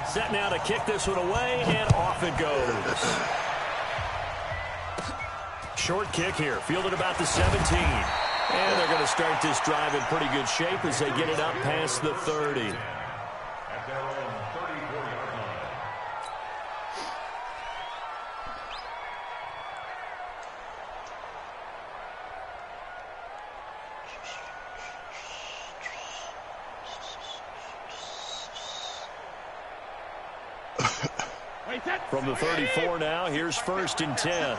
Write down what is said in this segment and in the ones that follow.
Set now to kick this one away, and off it goes. Short kick here, fielded about the 17. And they're going to start this drive in pretty good shape as they get it up past the 30. From the 34 now, here's 1st and 10.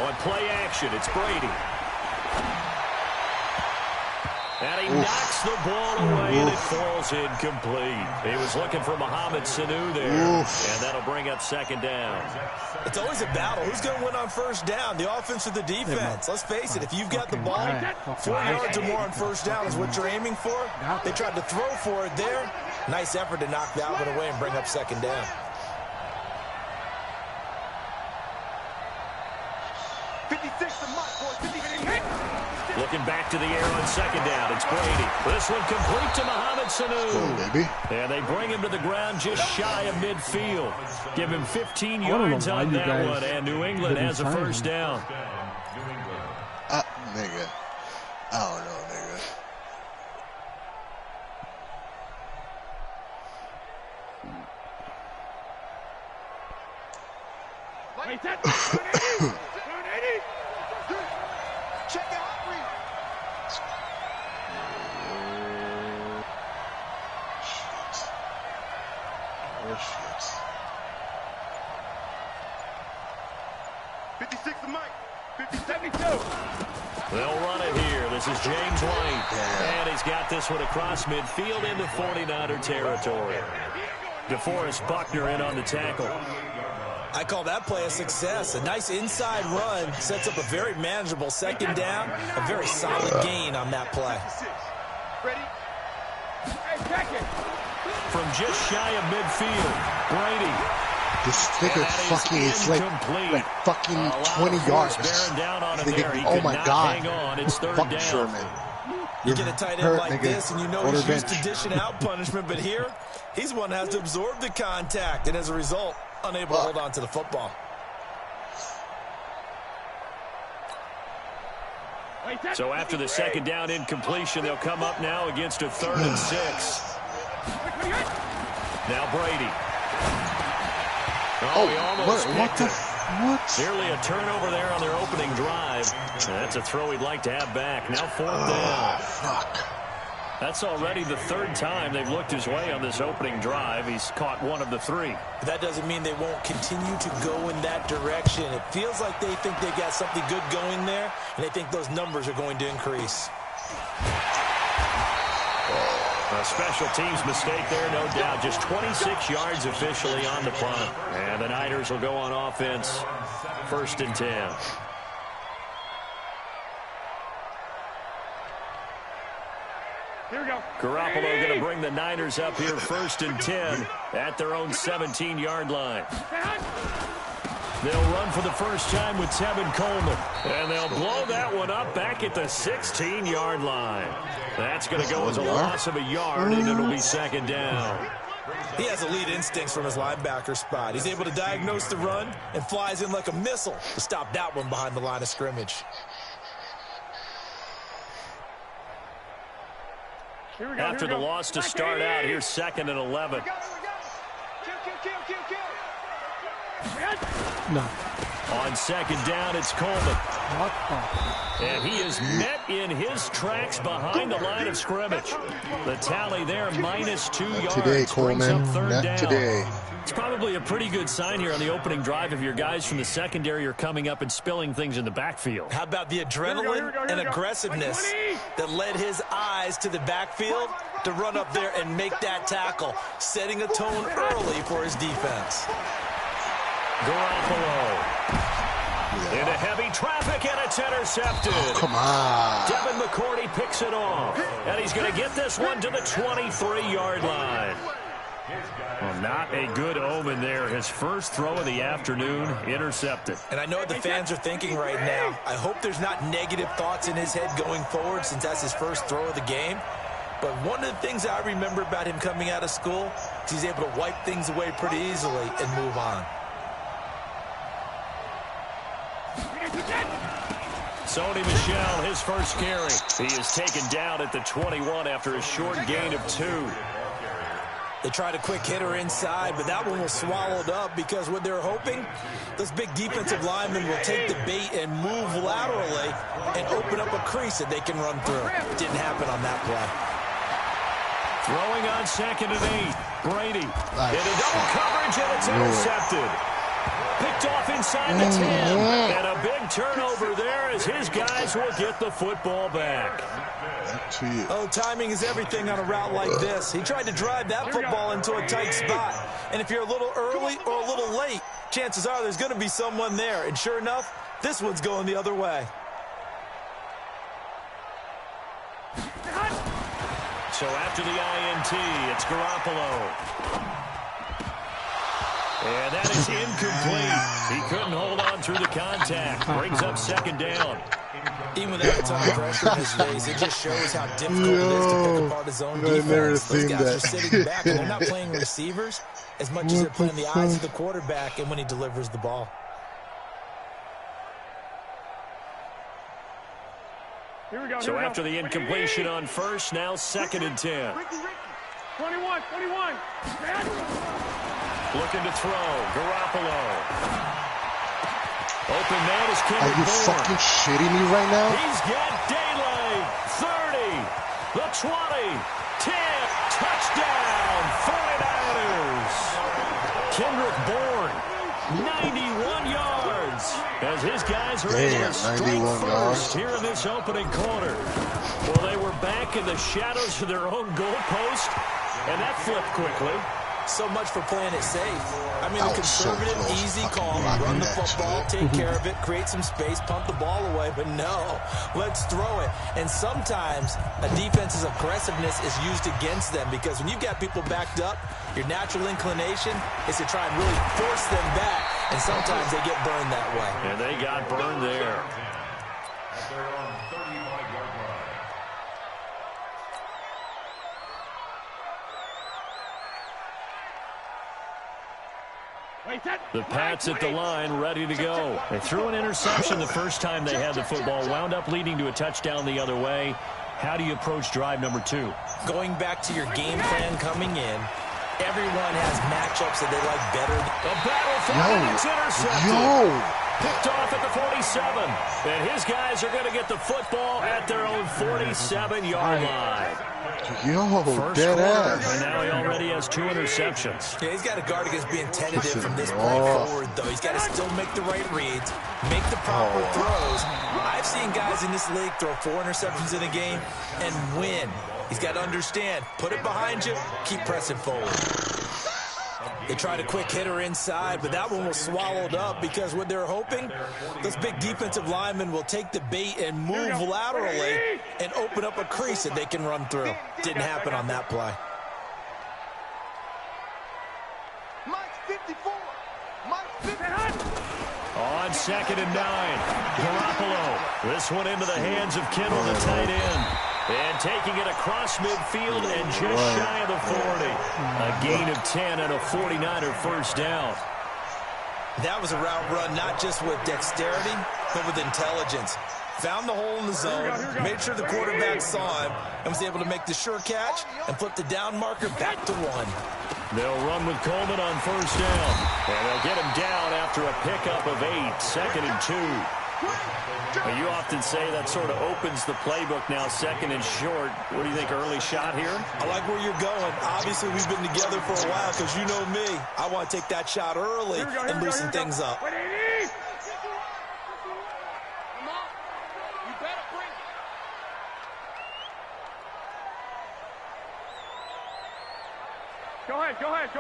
On play action, it's Brady. And he knocks the ball away, and it falls incomplete. He was looking for Mohamed Sanu there, and that'll bring up 2nd down. It's always a battle. Who's going to win on 1st down, the offense or the defense? Let's face it, if you've got the ball, 4 yards or more on 1st down is what you're aiming for. They tried to throw for it there. Nice effort to knock that one away and bring up 2nd down. Looking back to the air on 2nd down. It's Brady. This one complete to Mohamed Sanu. And they bring him to the ground just shy of midfield. Give him 15 yards on that one, and New England has a 1st down. Nigga. I don't know, nigga. Check out. Shit. 56 to Mike. 50-72. They'll run it here. This is James White. And he's got this one across midfield into 49er territory. DeForest Buckner in on the tackle. I call that play a success. A nice inside run sets up a very manageable 2nd down. A very solid gain on that play. Ready? Hey, check it. From just shy of midfield, Brady. This nigga fucking is like fucking 20 yards. Oh my God. Hang on. It's 3rd down. Sherman. You get a tight end like this, and you know he's used to dishing out punishment, but here, he's one that has to absorb the contact, and as a result, unable to hold on to the football. So after the 2nd down incompletion, they'll come up now against a 3rd and 6. Now Brady. He almost what the? What? Nearly a turnover there on their opening drive. That's a throw he'd like to have back. Now 4th down. Fuck. That's already the 3rd time they've looked his way on this opening drive. He's caught 1 of the 3. But that doesn't mean they won't continue to go in that direction. It feels like they think they got something good going there, and they think those numbers are going to increase. A special teams mistake there, no doubt. Just 26 yards officially on the punt. And the Niners will go on offense. 1st and 10. Here we go. Garoppolo going to bring the Niners up here 1st and 10 at their own 17-yard line. They'll run for the first time with Tevin Coleman. And they'll blow that one up back at the 16-yard line. That's going to go as a loss of a yard, and it'll be 2nd down. He has elite instincts from his linebacker spot. He's able to diagnose the run and flies in like a missile to stop that one behind the line of scrimmage. After the loss to start out, here's 2nd and 11. No. On 2nd down, it's Coleman. And he is met in his tracks behind the line of scrimmage. The tally there, -2 yards. Today, Coleman. Not today. It's probably a pretty good sign here on the opening drive if your guys from the secondary are coming up and spilling things in the backfield. How about the adrenaline and aggressiveness that led his eyes to the backfield to run up there and make that tackle, setting a tone early for his defense. Garoppolo into heavy traffic, and it's intercepted. Oh, come on. Devin McCourty picks it off, and he's going to get this one to the 23-yard line. Well, not a good omen there. His first throw of the afternoon intercepted. And I know what the fans are thinking right now. I hope there's not negative thoughts in his head going forward since that's his first throw of the game. But one of the things I remember about him coming out of school is he's able to wipe things away pretty easily and move on. Sony Michel, his first carry. He is taken down at the 21 after a short gain of 2. They tried a quick hitter inside, but that one was swallowed up because what they're hoping, this big defensive lineman will take the bait and move laterally and open up a crease that they can run through. Didn't happen on that play. Throwing on 2nd and 8. Brady into double coverage, and it's intercepted. Picked off inside the 10. And a big turnover there as his guys will get the football back. Oh, timing is everything on a route like this. He tried to drive that football into a tight spot. And if you're a little early or a little late, chances are there's going to be someone there. And sure enough, this one's going the other way. So after the INT, it's Garoppolo. And that is incomplete. He couldn't hold on through the contact. Brings up 2nd down. Even without a ton of pressure in his face, it just shows how difficult it is to pick apart his own defense. Those guys are sitting back, and they're not playing receivers as much as they're playing the eyes of the quarterback and when he delivers the ball. Here we go. So after the incompletion on 1st, now 2nd and 10. 21. Looking to throw. Garoppolo. Open man is Kendrick Are you Bourne. fucking shitting me right now? He's got daylight. 30. The 20. 10. Touchdown. 49ers. Kendrick Bourne. 91 yards. As his guys are able to strike first here in this opening quarter. Well, they were back in the shadows of their own goalpost, and that flipped quickly. So much for playing it safe. I mean, a conservative, easy call, run the football, take care of it, create some space, punt the ball away. But no, let's throw it. And sometimes a defense's aggressiveness is used against them because when you've got people backed up, your natural inclination is to try and really force them back. And sometimes they get burned that way. And they got burned there. The Pats at the line, ready to go. They threw an interception the first time they had the football, wound up leading to a touchdown the other way. How do you approach drive number 2? Going back to your game plan coming in, everyone has matchups that they like better. A battle for it, it's intercepted. Picked off at the 47. And his guys are going to get the football at their own 47-yard line. First dead ass. And now he already has 2 interceptions. Yeah, he's got to guard against being tentative from this point forward, though. He's got to still make the right reads, make the proper throws. I've seen guys in this league throw 4 interceptions in a game and win. He's got to understand, put it behind you, keep pressing forward. They tried a quick hitter inside, but that one was swallowed up because what they're hoping, this big defensive lineman will take the bait and move laterally and open up a crease that they can run through. Didn't happen on that play. Mike's 54. Mike's 54. On 2nd and 9, Garoppolo. This one into the hands of Kittle, the tight end. And taking it across midfield and just shy of the 40. A gain of 10 and a 49er first down. That was a route run not just with dexterity, but with intelligence. Found the hole in the zone, made sure the quarterback saw him, and was able to make the sure catch and flip the down marker back to 1. They'll run with Coleman on first down. And they'll get him down after a pickup of 8, 2nd and 2. You often say that sort of opens the playbook now, 2nd and short. What do you think, early shot here? I like where you're going. Obviously, we've been together for a while because you know me. I want to take that shot early and loosen things up. Go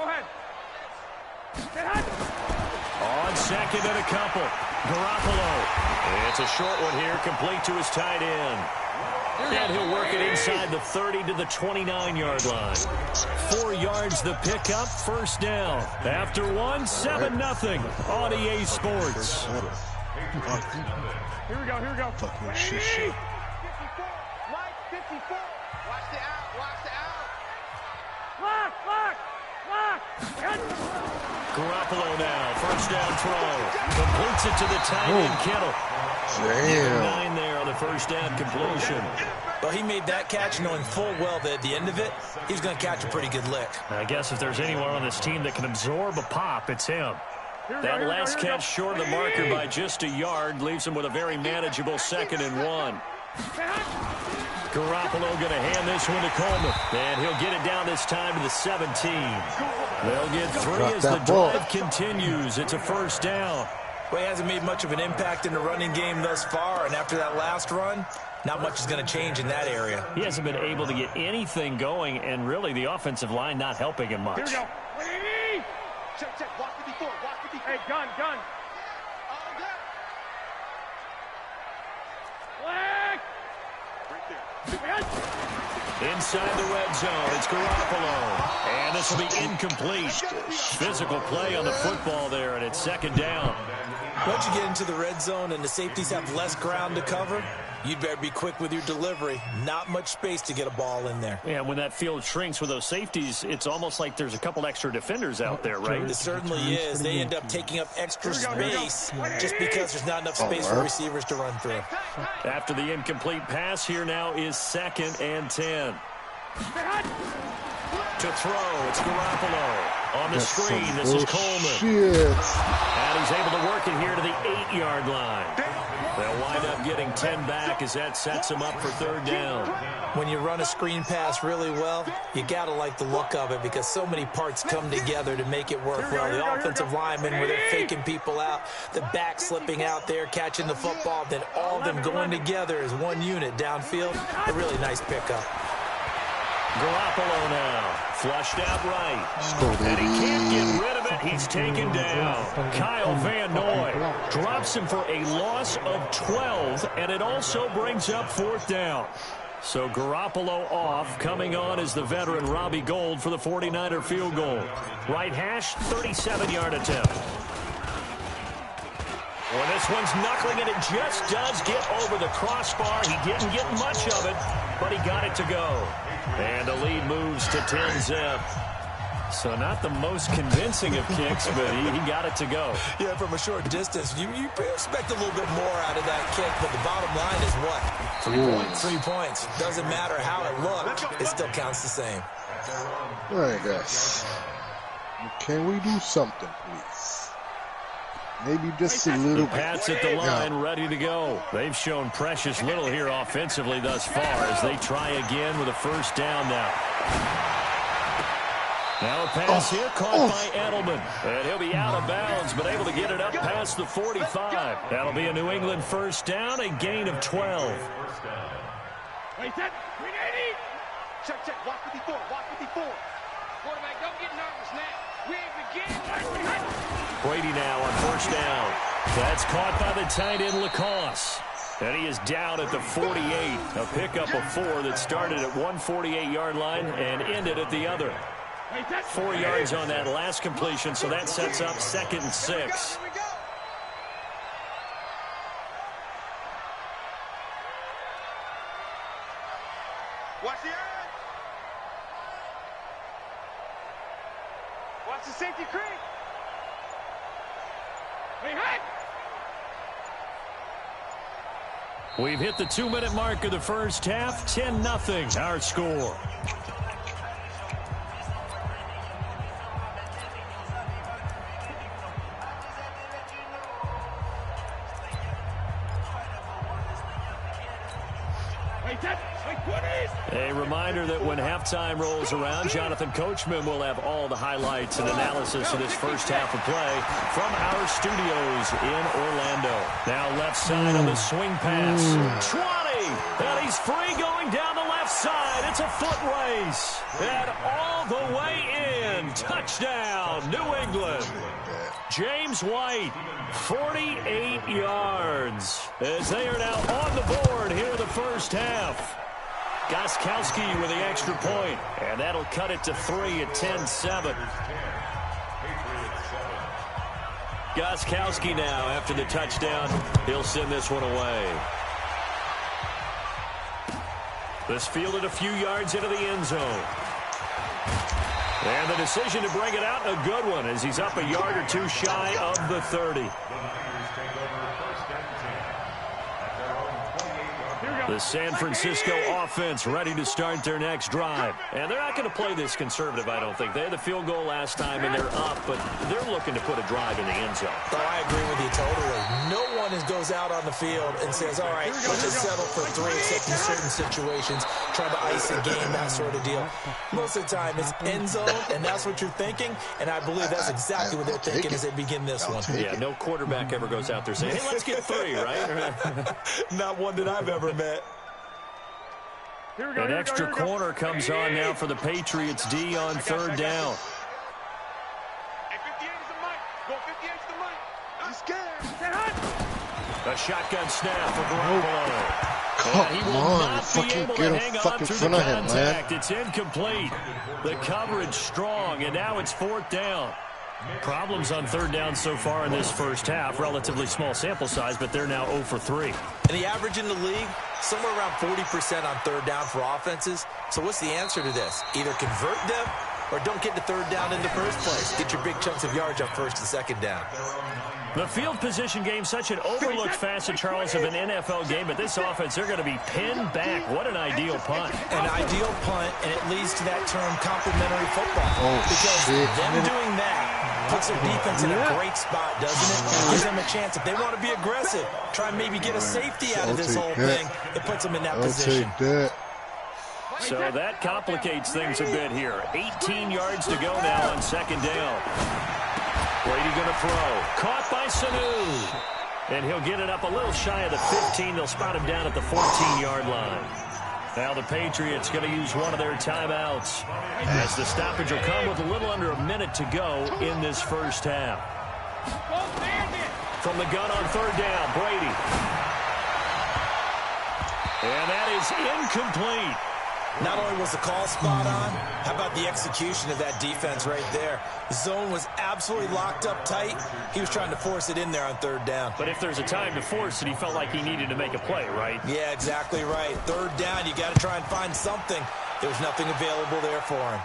ahead. On 2nd and a couple, Garoppolo. It's a short one here, complete to his tight end. And he'll work it inside the 30 to the 29-yard line. 4 yards the pickup, first down. After 1, 7-0 on EA Sports. Here we go. Fucking shit. Mike 54. Watch the out. Garoppolo now, first down throw. Completes it to the tight end, Kittle. Damn. 9 there on the first down completion. Well, he made that catch knowing full well that at the end of it, he's going to catch a pretty good lick. I guess if there's anyone on this team that can absorb a pop, it's him. That last catch short of the marker by just a yard leaves him with a very manageable 2nd and 1. Garoppolo going to hand this one to Coleman, and he'll get it down this time to the 17. They'll get 3 as the drive continues. It's a first down. Well, he hasn't made much of an impact in the running game thus far, and after that last run, not much is going to change in that area. He hasn't been able to get anything going, and really the offensive line not helping him much. Here we go. Check. Walk 54. Walk 54. Hey, gun. Flag. Inside the red zone, it's Garoppolo. And this will be incomplete. Physical play on the football there, and it's 2nd down. Once you get into the red zone and the safeties have less ground to cover, you'd better be quick with your delivery. Not much space to get a ball in there. Yeah, when that field shrinks with those safeties, it's almost like there's a couple extra defenders out there, right? It certainly is. They end up taking up extra space just because there's not enough space for receivers to run through. After the incomplete pass, here now is 2nd and 10. To throw, it's Garoppolo. On the screen, this is Coleman. And he's able to work it here to the 8-yard line. They'll wind up getting 10 back as that sets them up for 3rd down. When you run a screen pass really well, you got to like the look of it because so many parts come together to make it work well. The offensive linemen, where they're faking people out, the back slipping out there, catching the football, then all of them going together as one unit downfield. A really nice pickup. Garoppolo now, flushed out right. And he can't get rid of it. He's taken down. Kyle Van Noy drops him for a loss of 12, and it also brings up 4th down. So Garoppolo off. Coming on is the veteran Robbie Gould for the 49er field goal. Right hash, 37-yard attempt. Well, this one's knuckling, and it just does get over the crossbar. He didn't get much of it, but he got it to go. And the lead moves to 10-zip. So not the most convincing of kicks, but he got it to go. Yeah, from a short distance, you expect a little bit more out of that kick, but the bottom line is what? 3 points. 3 points. Doesn't matter how it looked, it still counts the same. All right, guys. Can we do something, please? Maybe just a little bit. Pats at the line, ready to go. They've shown precious little here offensively thus far as they try again with a first down now. Now a pass here caught by Edelman. And he'll be out of bounds, but able to get it up past the 45. That'll be a New England first down, a gain of 12. Wait, that. Check. Walk 54. Walk 54. Quarterback, don't get nervous now. We ain't beginning. Brady now on first down. That's caught by the tight end, Lacoste. And he is down at the 48. A pickup of 4 that started at 148-yard line and ended at the other. 4 yards on that last completion, so that sets up 2nd and 6. Watch the eye. Watch the safety creek. We've hit the 2-minute mark of the first half. 10-0, our score. A reminder that when halftime rolls around, Jonathan Coachman will have all the highlights and analysis of this first half of play from our studios in Orlando. Now left side on the swing pass. 20! And he's free going down the left side. It's a foot race. And all the way in. Touchdown, New England. James White, 48 yards. As they are now on the board here in the first half. Gostkowski with the extra point, and that'll cut it to 3 at 10-7. Gostkowski now, after the touchdown, he'll send this one away. This fielded a few yards into the end zone. And the decision to bring it out, a good one, as he's up a yard or two shy of the 30. The San Francisco offense ready to start their next drive. And they're not going to play this conservative, I don't think. They had the field goal last time, and they're up, but they're looking to put a drive in the end zone. Oh, I agree with you totally. No one goes out on the field and says, all right, let's just settle for 3 except in certain situations, try to ice a game, that sort of deal. Most of the time, it's end zone, and that's what you're thinking, and I believe that's exactly what they're thinking as they begin this one. Yeah, no quarterback ever goes out there saying, hey, let's get 3, right? Not one that I've ever met. An extra corner comes on now for the Patriots D on 3rd down. A shotgun snap for Garoppolo. Come on, fucking get a fucking front of him, man. It's incomplete. The coverage strong, and now it's 4th down. Problems on 3rd down so far in this first half. Relatively small sample size, but they're now 0 for 3. And the average in the league, somewhere around 40% on 3rd down for offenses. So what's the answer to this? Either convert them or don't get to 3rd down in the first place. Get your big chunks of yards up 1st and 2nd down. The field position game, such an overlooked facet, Charles, of an NFL game, but this offense, they're going to be pinned back. What an ideal punt. An ideal punt, and it leads to that term complementary football. Because them doing that puts their defense in a great spot, doesn't it? Gives them a chance. If they want to be aggressive, try and maybe get a safety out of this whole thing, it puts them in that position. So that complicates things a bit here. 18 yards to go now on 2nd down. Brady going to throw. Caught by Sanu. And he'll get it up a little shy of the 15. They'll spot him down at the 14-yard line. Now the Patriots going to use one of their timeouts, as the stoppage will come with a little under a minute to go in this first half. From the gun on 3rd down, Brady. And that is incomplete. Not only was the call spot on, how about the execution of that defense right there? The zone was absolutely locked up tight. He was trying to force it in there on 3rd down. But if there's a time to force it, he felt like he needed to make a play, right? Yeah, exactly right. 3rd down, you got to try and find something. There's nothing available there for him.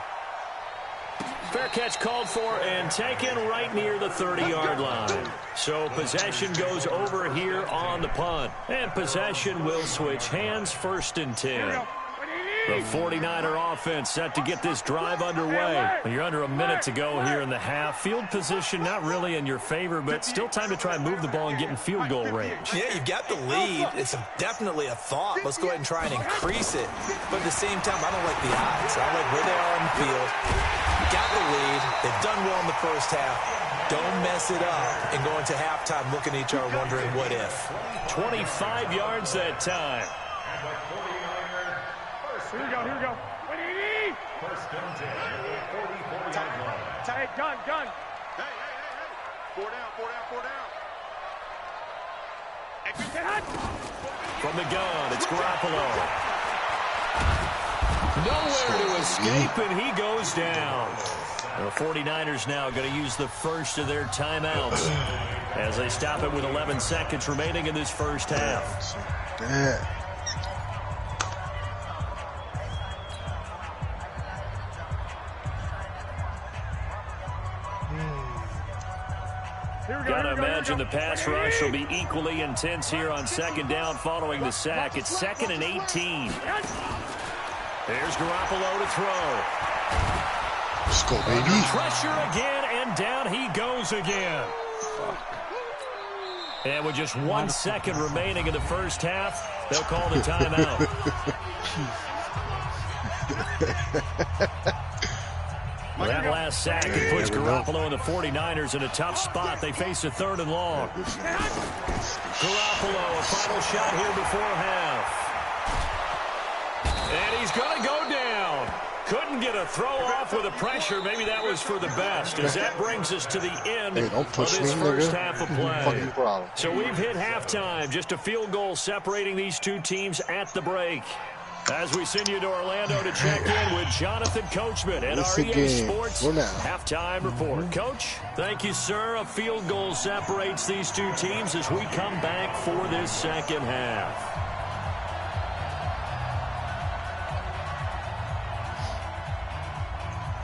Fair catch called for and taken right near the 30-yard line. So possession goes over here on the punt. And possession will switch hands, 1st and 10. The 49er offense set to get this drive underway. You're under a minute to go here in the half. Field position not really in your favor, but still time to try and move the ball and get in field goal range. Yeah, you've got the lead. It's definitely a thought. Let's go ahead and try and increase it. But at the same time, I don't like the odds. I like where they are on the field. Got the lead. They've done well in the first half. Don't mess it up and go into halftime looking at each other wondering what if. 25 yards that time. Here we go, here we go. Ready? Tight, gun. Hey. 4 down. From the gun, it's Garoppolo. Nowhere to escape, and he goes down. The 49ers now going to use the first of their timeouts as they stop it with 11 seconds remaining in this first half. Gotta imagine the pass rush will be equally intense here on 2nd down following the sack. It's 2nd and 18. There's Garoppolo to throw. Let's go, baby. Pressure again, and down he goes again. And with just 1 second remaining in the first half, they'll call the timeout. That last sack, it puts Garoppolo and the 49ers in a tough spot. They face a 3rd and long. Garoppolo, a final shot here before half. And he's going to go down. Couldn't get a throw off with the pressure. Maybe that was for the best, as that brings us to the end of this first half of play. So we've hit halftime. Just a field goal separating these two teams at the break. As we send you to Orlando to check in with Jonathan Coachman at our EA Sports halftime report. Coach, thank you, sir. A field goal separates these two teams as we come back for this second half.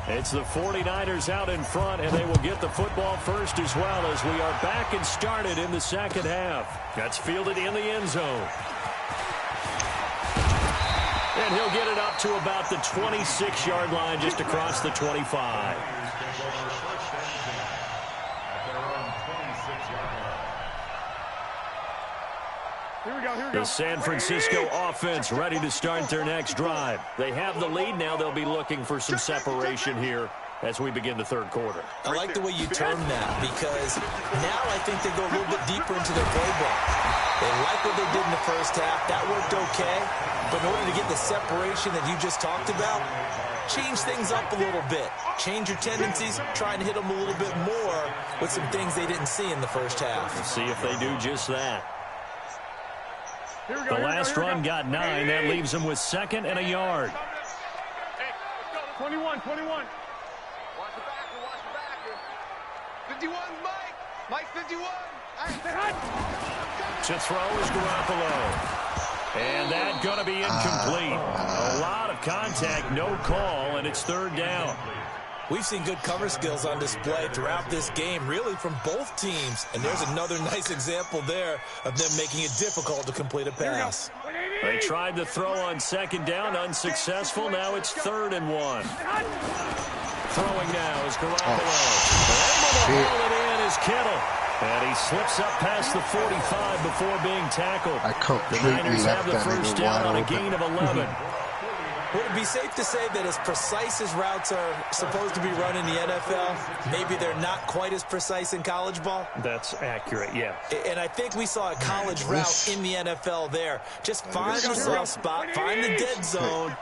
It's the 49ers out in front, and they will get the football first as well as we are back and started in the second half. That's fielded in the end zone. And he'll get it up to about the 26-yard line just across the 25. The San Francisco offense ready to start their next drive. They have the lead now. They'll be looking for some separation here as we begin the third quarter. I like the way you term that because now I think they go a little bit deeper into their playbook. They like what they did in the first half. That worked okay. But in order to get the separation that you just talked about, change things up a little bit. Change your tendencies. Try and hit them a little bit more with some things they didn't see in the first half. Let's see if they do just that. The last run got 9. That leaves them with 2nd and a yard. 21. Watch the backer, watch the backer. 51's Mike. Mike 51. To throw is Garoppolo. And that's going to be incomplete. A lot of contact, no call, and it's 3rd down. We've seen good cover skills on display throughout this game, really from both teams. And there's another nice example there of them making it difficult to complete a pass. They tried to throw on 2nd down, unsuccessful. Now it's 3rd and 1. Throwing now is Garoppolo. Able to haul it in is Kittle. And he slips up past the 45 before being tackled. The Niners have the first down on a gain of 11. Would it be safe to say that as precise as routes are supposed to be run in the NFL, maybe they're not quite as precise in college ball? That's accurate, yeah. And I think we saw a college route in the NFL there. Just find the soft spot, find the dead zone,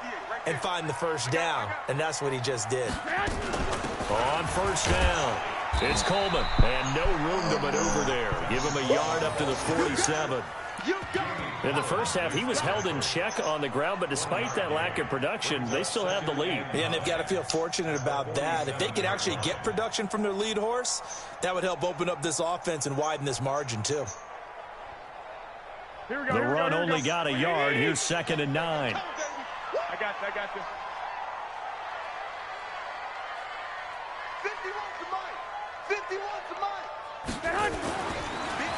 and find the first down. And that's what he just did. On first down, it's Coleman. And no room to maneuver there. Give him a yard up to the 47. In the first half, he was held in check on the ground, but despite that lack of production, they still have the lead. Yeah, and they've got to feel fortunate about that. If they could actually get production from their lead horse, that would help open up this offense and widen this margin, too. The run only got a yard. Here's 2nd and 9. I got you. 51 to Mike. 51 to Mike.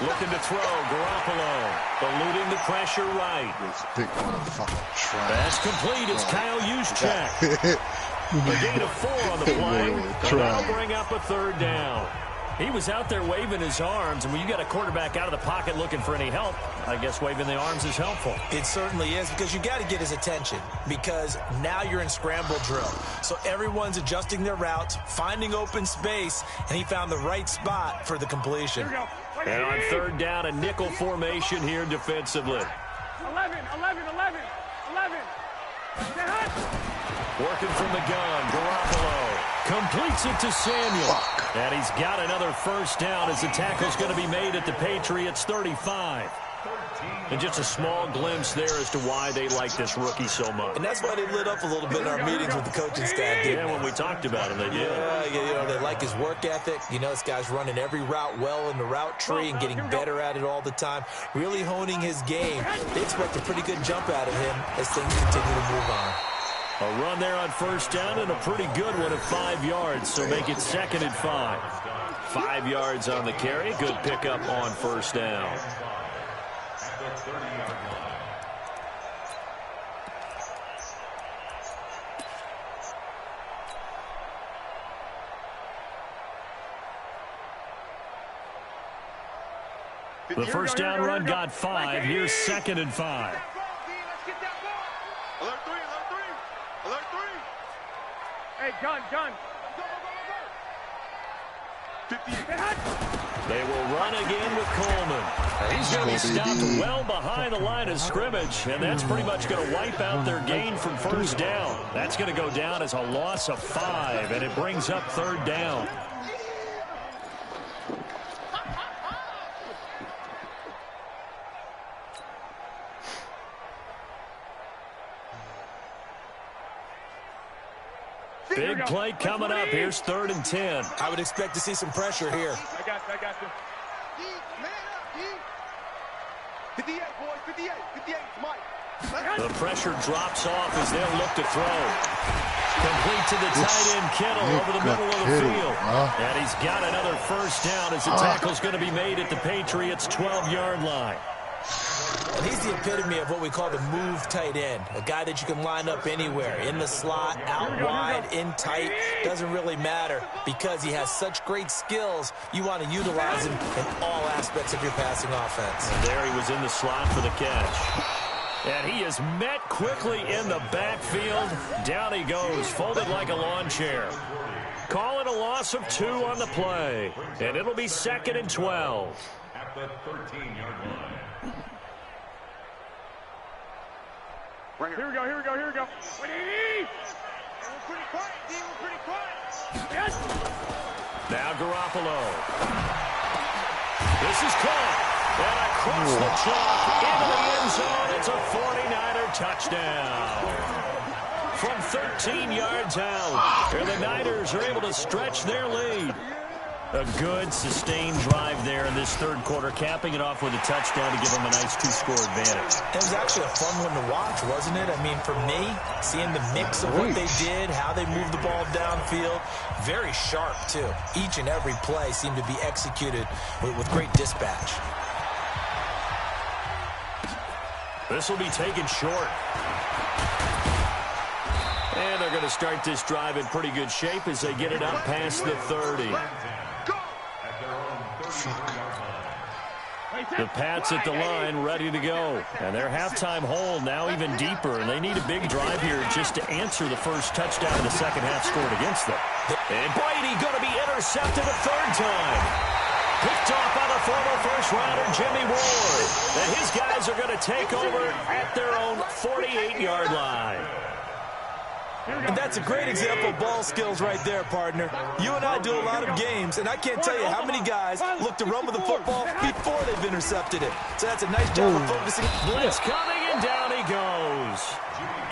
Looking to throw, Garoppolo. Eluding the pressure right. That's complete. It's Kyle Juszczyk. A gain of 4 on the play. And that'll bring up a 3rd down. He was out there waving his arms, and when you got a quarterback out of the pocket looking for any help, I guess waving the arms is helpful. It certainly is, because you got to get his attention, because now you're in scramble drill. So everyone's adjusting their routes, finding open space, and he found the right spot for the completion. And on 3rd down, a nickel formation here defensively. 11. Working from the gun, Garoppolo completes it to Samuel. And he's got another first down as the tackle's going to be made at the Patriots' 35. And just a small glimpse there as to why they like this rookie so much. And that's why they lit up a little bit in our meetings with the coaching staff. Yeah, when we talked about him, they did. Yeah, they like his work ethic. This guy's running every route well in the route tree and getting better at it all the time. Really honing his game. They expect a pretty good jump out of him as things continue to move on. A run there on first down and a pretty good one at 5 yards, so make it 2nd and 5. 5 yards on the carry. Good pickup on first down. The first down run got 5. Here's 2nd and 5. Alert 3. Hey, gun. They will run again with Coleman. He's going to be stopped well behind the line of scrimmage, and that's pretty much going to wipe out their gain from first down. That's going to go down as a loss of 5, and it brings up 3rd down. Big play coming up. Here's 3rd and 10. I would expect to see some pressure here. I got you. Man up, 58, boys. 58, Mike. The pressure drops off as they'll look to throw. Complete to the tight end, Kittle, over the middle of the field. And he's got another first down as the tackle's going to be made at the Patriots' 12-yard line. And he's the epitome of what we call the move tight end, a guy that you can line up anywhere, in the slot, out wide, in tight, doesn't really matter because he has such great skills. You want to utilize him in all aspects of your passing offense. And there he was in the slot for the catch. And he is met quickly in the backfield. Down he goes, folded like a lawn chair. Call it a loss of 2 on the play. And it'll be 2nd and 12. At the 13-yard line. Here we go, here we go, here we go. We're pretty quiet, D. We're pretty quiet. Yes. Now Garoppolo. This is caught. And across the chalk into the end zone. It's a 49er touchdown. From 13 yards out. And the Niners are able to stretch their lead. A good, sustained drive there in this third quarter, capping it off with a touchdown to give them a nice 2-score advantage. It was actually a fun one to watch, wasn't it? I mean, for me, seeing the mix of what they did, how they moved the ball downfield, very sharp, too. Each and every play seemed to be executed with great dispatch. This will be taken short. And they're going to start this drive in pretty good shape as they get it up past the 30. The Pats at the line, ready to go. And their halftime hole now even deeper, and they need a big drive here just to answer the first touchdown in the second half scored against them. And Brady going to be intercepted a third time. Picked off by the former first-rounder Jimmy Ward. And his guys are going to take over at their own 48-yard line. And that's a great example of ball skills right there, partner. You and I do a lot of games, and I can't tell you how many guys look to run with the football before they've intercepted it. So that's a nice job of focusing. Blitz coming, and down he goes.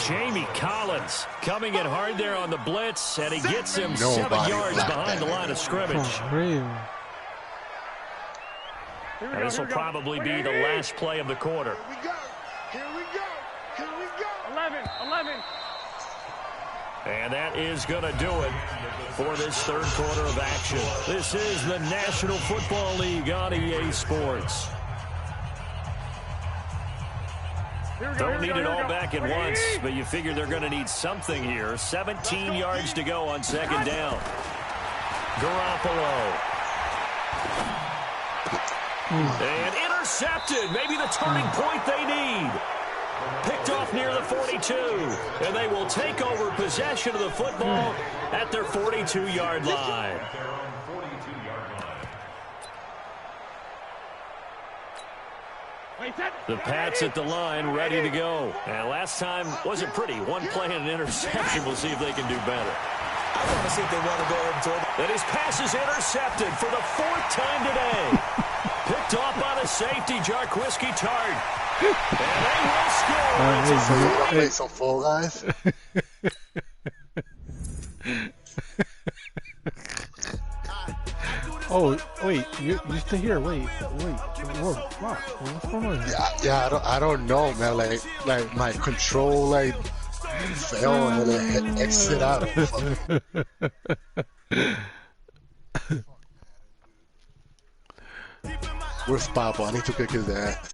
Jamie Collins coming in hard there on the blitz, and he gets him 7 yards behind the line of scrimmage. And this will probably be the last play of the quarter. Here we go. Here we go. Here we go. 11. And that is going to do it for this third quarter of action. This is the National Football League on EA Sports. Don't need it all back at once, but you figure they're going to need something here. 17 yards to go on second down. Garoppolo. And intercepted. Maybe the turning point they need. Picked off near the 42. And they will take over possession of the football at their 42-yard line. The Pats at the line, ready to go. And last time wasn't pretty. One play and an interception. We'll see if they can do better. I want to see if they want to go ahead and throw it. And his pass is intercepted for the 4th time today. Picked off by the safety, Jarquiski Tart. And they will score. So you want to play some Fall Guys? Oh, wait, you stay here. Wait. Whoa, what's going on? Yeah, I don't know, man. Like my control, fell and then exit out. Where's Papa? I need to kick his ass.